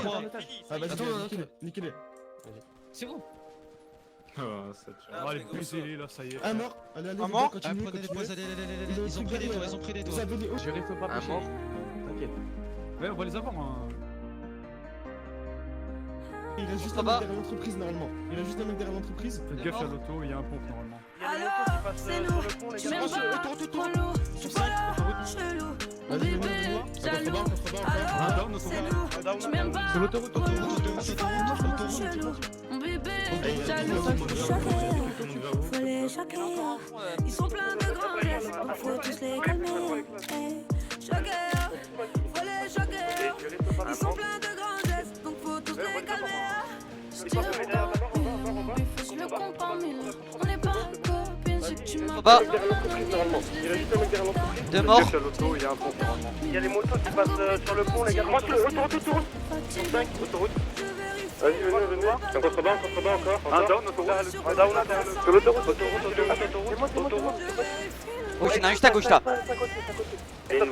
moi. Ah, vas-y, Attends, niquez-les. C'est bon. Allez, baisez-les là, ça y est. Un mort. Allez, allez, Un mort. continuez, Prenez les continuez. poses, allez. Ils ont pris les toits, ils ont pris les toits. Vous avez les hauts. Je risque pas pêcher. T'inquiète. Ouais, on va les avoir. Hein. Il reste juste un mec derrière l'entreprise normalement. Il reste juste un mec derrière l'entreprise. Faites gaffe à l'auto, il y a un pompe normalement. Alors, c'est nous. Je m'aime pas. Relou. Voilà. Chelou. On bébé. Jaloux. Alors, c'est nous. Je m'aime pas. C'est l'autoroute, Chelou. Mon bébé. Jaloux. Faut les choquer. Ils sont pleins de grands gestes. Faut tous les calmer. Choquer. Faut les choquer. Ils sont pleins de grands gestes. Donc faut tous les calmer. Je te redonne je le comprends mieux. On n'est pas copines, c'est que tu m'as Bas. Deux morts. Il y a les motos qui passent sur le pont, les gars. Autoroute. 5, autoroute. Vas-y, venez. Un contrebas encore. Un down, sur l'autoroute. Autoroute. Gauche, il y en a un juste à gauche là.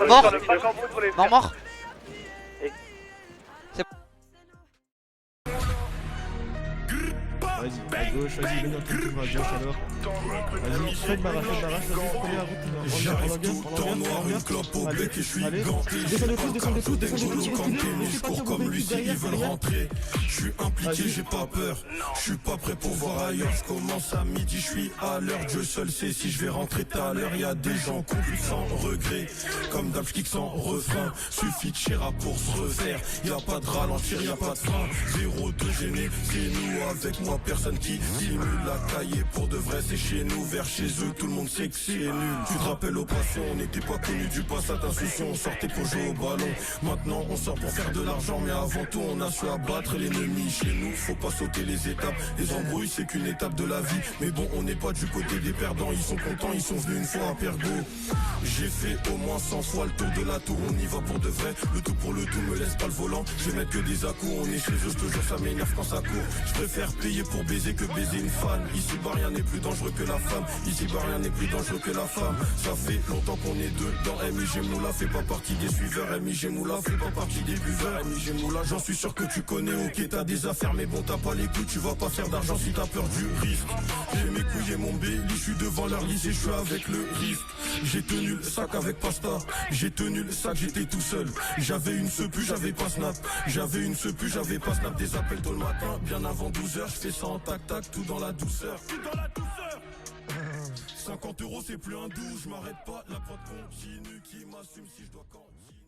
Mort. Mort. Vas-y, à gauche, vas-y, venez en train de à gauche alors. Vas-y, faites barrage, vas-y, prenez la route. Dans noir, une clope au bec et je suis ganté. Descendez tous, je cours comme lui s'ils veulent rentrer. Je suis impliqué, j'ai pas peur. Je suis pas prêt pour voir ailleurs. Je commence à midi, je suis à l'heure. Dieu seul sait si je vais rentrer tout à l'heure. Y'a des gens conclus sans regret. Comme d'hab, j'kick sans refrain. Suffit de chéra pour se refaire. Y'a pas de ralentir, y'a pas de frein. 0-2 gêné, c'est nous avec moi. Personne qui simule la cahier pour de vrai, c'est chez nous, vers chez eux, tout le monde sait que c'est nul. Tu te rappelles au passé, on n'était pas connus du passat insouciant, on sortait pour jouer au ballon. Maintenant on sort pour faire de l'argent, mais avant tout on a su abattre l'ennemi. Chez nous, faut pas sauter les étapes, les embrouilles c'est qu'une étape de la vie. Mais bon, on n'est pas du côté des perdants, ils sont contents, ils sont venus une fois à Pergo. J'ai fait au moins 100 fois le tour de la tour, on y va pour de vrai. Le tout pour le tout, me laisse pas le volant, je vais mettre que des à-coups. On est chez eux, je te jure ça m'énerve quand ça court. Je préfère payer pour baiser que baiser une fan. Ici bas rien n'est plus dangereux que la femme. Ici bas rien n'est plus dangereux que la femme. Ça fait longtemps qu'on est deux dans MIG Moula. Fait pas partie des suiveurs. MIG Moula fait pas partie des buveurs. MIG Moula, j'en suis sûr que tu connais. Ok, t'as des affaires mais bon t'as pas les couilles. Tu vas pas faire d'argent si t'as peur du risque. J'ai mes couilles et mon béli. Je suis devant leur lycée, je suis avec le risque. J'ai tenu le sac avec pasta. J'ai tenu le sac, j'étais tout seul. J'avais une sepu, j'avais pas snap. J'avais une sepu, j'avais pas snap. Des appels tôt le matin, bien avant 12h. Je fais ça en tac-tac, tout dans la douceur. 50 € c'est plus un 12, je m'arrête pas, la prod continue qui m'assume si je dois continuer.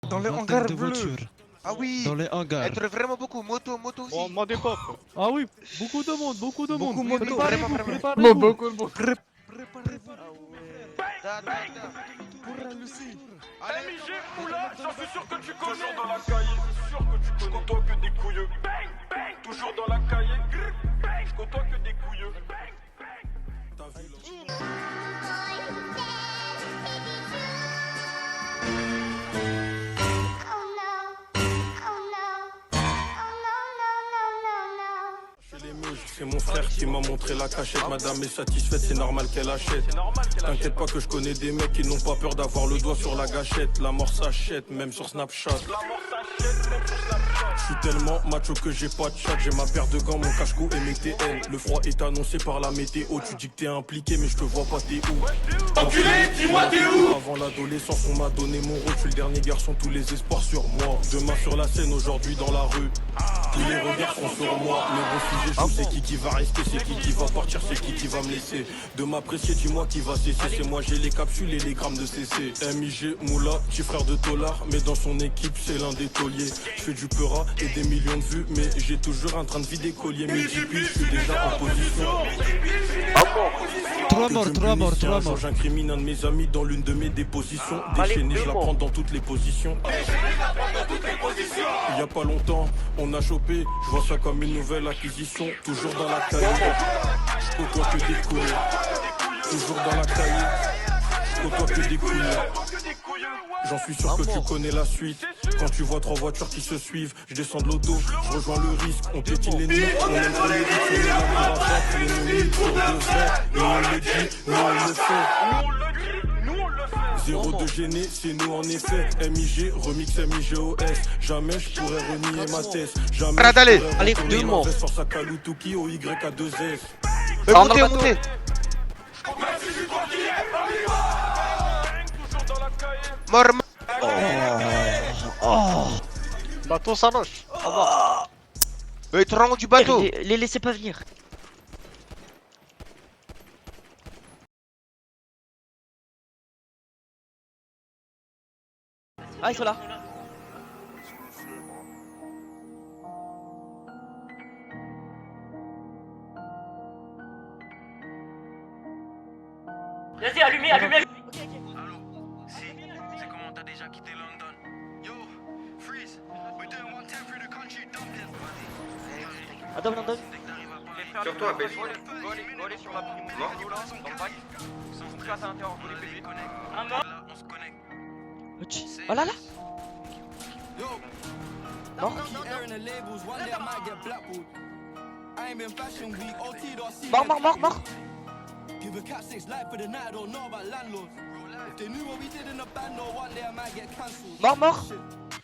Dans les hangars bleus. Ah oui. Dans les hangars. Être vraiment beaucoup, moto aussi. Bon, moi des pop. Ah oui, beaucoup de monde. Beaucoup de moto, vraiment. Beaucoup de monde. Préparez-vous. Pour la Lucie. MIG Moula, j'en suis sûr que tu connais. Toujours dans la cahier, c'est sûr que tu connais. Je côtoie que des couilleux. Bang, bang. Toujours dans la cahier. Bang, je côtoie que des couilleux. Bang, bang. T'as vu c'est mon frère qui m'a montré la cachette. Madame est satisfaite, c'est normal qu'elle achète. T'inquiète pas que je connais des mecs qui n'ont pas peur d'avoir le doigt sur la gâchette. La mort s'achète, même sur Snapchat. Je suis tellement macho que j'ai pas de chat. J'ai ma paire de gants, mon cache-cou et mes TN. Le froid est annoncé par la météo. Tu dis que t'es impliqué mais je te vois pas, t'es où? Enculé, dis-moi t'es où? Avant l'adolescence on m'a donné mon rôle. Je suis le dernier garçon, tous les espoirs sur moi. Demain sur la scène, aujourd'hui dans la rue. Tous les regards sont sur moi. Mais bon si j'échoue, c'est qui va rester, c'est qui va partir, c'est qui va me laisser. De m'apprécier, dis-moi qui va cesser. C'est moi, j'ai les capsules et les grammes de CC. MIG Moula, petit frère de Tolar. Mais dans son équipe, c'est l'un des tauliers. Je fais du peura et des millions de vues. Mais j'ai toujours un train de vider collier. Mais je suis déjà en position. 3 morts. J'incrimine un de mes amis dans l'une de mes dépositions. Déchaîné, je la prends dans toutes les positions. Il y a pas longtemps, on a chopé. Je vois ça comme une nouvelle acquisition. Toujours dans la cahier. Je côtoie que des couilles. Toujours dans la cahier. Je côtoie que des couilles. J'en suis sûr que tu connais la suite. Quand tu vois 3 voitures qui se suivent, je descends de l'auto, je rejoins le risque. On piétine les nuits, on aime pas les risques. On est là pour abattre les ennemis pour de vrai. Nous on le dit, nous on le fait. Zéro de gêné, c'est nous en effet. MIG, remix MIGOS. Jamais je pourrais renier ma thèse. Jamais Arrête d'aller. je pourrais Allez, retourner deux ma mots. veste Force à Kalutuki au Y-A-2-S. Montez, montez. Mort. Bateau ça moche. Étrange du bateau. Les laissez pas venir. Ah ils sont là. Vas-y allumez, allumez. C'est comment t'as déjà quitté London? Yo, freeze. We don't want time for the country dumpling. Attends, attends. Sur toi, baisse. Volez sur la prime. Mort. Là, dans le bac. Sans classe à l'intérieur. Volez, bébé. Un mort. On se connecte. Oh là là. Mort. Mort, mort, mort, mort. Give a cat 6 life for the night, I don't know about landlords. If they knew what we did in the band, no one day I might get cancelled. Mort, mort.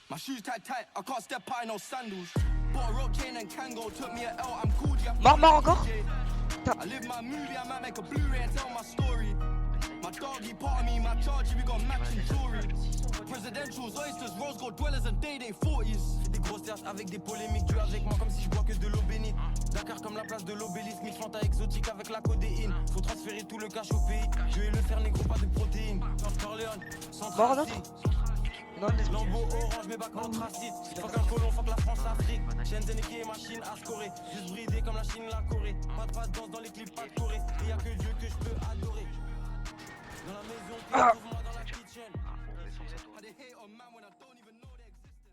My shoes tight, tight, I can't step out in no sandals. Bought a rope chain and Kango, took me a L, I'm cool, yeah. Mort, mort encore. I live my movie, I might make a Blu-ray and tell my story. My doggy part of me, my charge, we got matching jewelry. Presidentials, oysters, rose gold dwellers and day 40s. Fais des grosses terres avec des polémiques, tu avec moi comme si je bois que de l'eau bénite. Dakar comme la place de l'obélisque, mix Fanta exotique avec la codéine. Faut transférer tout le cash au pays, je vais le faire négro, pas de protéines. George Corleone, Mort l'autre. Non, Lambeau orange, mais bac en tracite. Fuck un colon, fuck la France-Afrique. Shenzhen et machine à scorer. Juste bridé comme la Chine, la Corée. Pas de danse dans les clips, pas de Corée. Et y'a que Dieu que je peux adorer. Dans la maison, trouve-moi dans la kitchen. I dey hate on man when I don't even know their existence.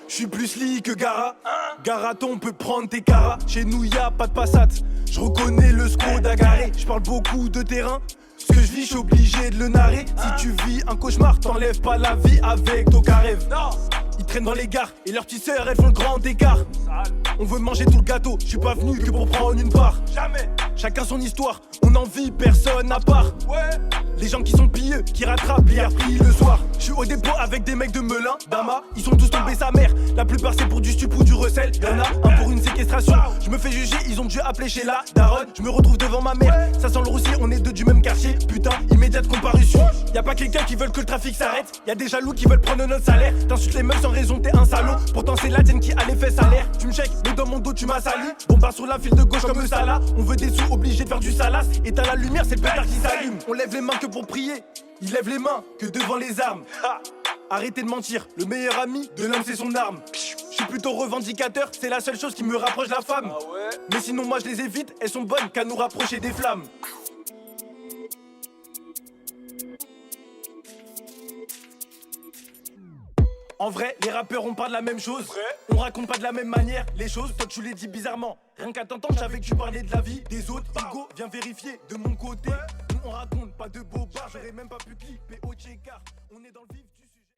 J'suis plus Lee que Gara. Garaton peut prendre tes caras. Chez nous y'a pas de Passat. J'reconnais le Skoda garé. J'parle beaucoup de terrain. Ce que je vis, j'suis obligé de le narrer. Si tu vis un cauchemar, t'enlèves pas la vie avec ton rêve. Ils traînent dans les gares et leurs petites sœurs elles font le grand écart. On veut manger tout le gâteau, je suis pas venu que pour prendre une part. Jamais. Chacun son histoire, on en vit personne à part. Les gens qui sont pilleux, qui rattrapent les repris le soir. Je suis au dépôt avec des mecs de Melun, Dama, ils sont tous tombés sa mère. La plupart c'est pour du stup ou du recel. Y'en a un pour une séquestration. Je me fais juger, ils ont dû appeler chez la daronne. Je me retrouve devant ma mère, ça sent le roussi, on est deux du même quartier. Putain, immédiate comparution. Y'a pas quelqu'un qui veulent que le trafic s'arrête. Y'a des jaloux qui veulent prendre notre salaire. T'insultes les meufs sans raison, t'es un salaud. Pourtant c'est la tienne qui a les fesses salaires. Tu me checkes, mais dans mon dos tu m'as sali. Bombarde sur la file de gauche comme ça là. On veut des sous, obligé de faire du salas. Et t'as la lumière, c'est le pétard qui s'allume. On lève les mains que pour prier, il lève les mains que devant les armes. Arrêtez de mentir, le meilleur ami de l'homme c'est son arme. Je suis plutôt revendicateur, c'est la seule chose qui me rapproche de la femme. Mais sinon moi je les évite, elles sont bonnes qu'à nous rapprocher des flammes. En vrai, les rappeurs on parle de la même chose. On raconte pas de la même manière les choses. Toi tu les dis bizarrement. Rien qu'à t'entendre, je savais que tu parlais de la vie des autres. Hugo, viens vérifier de mon côté. Nous on raconte pas de bobards. J'aurais même pas pu clipper au check-car. On est dans le vif du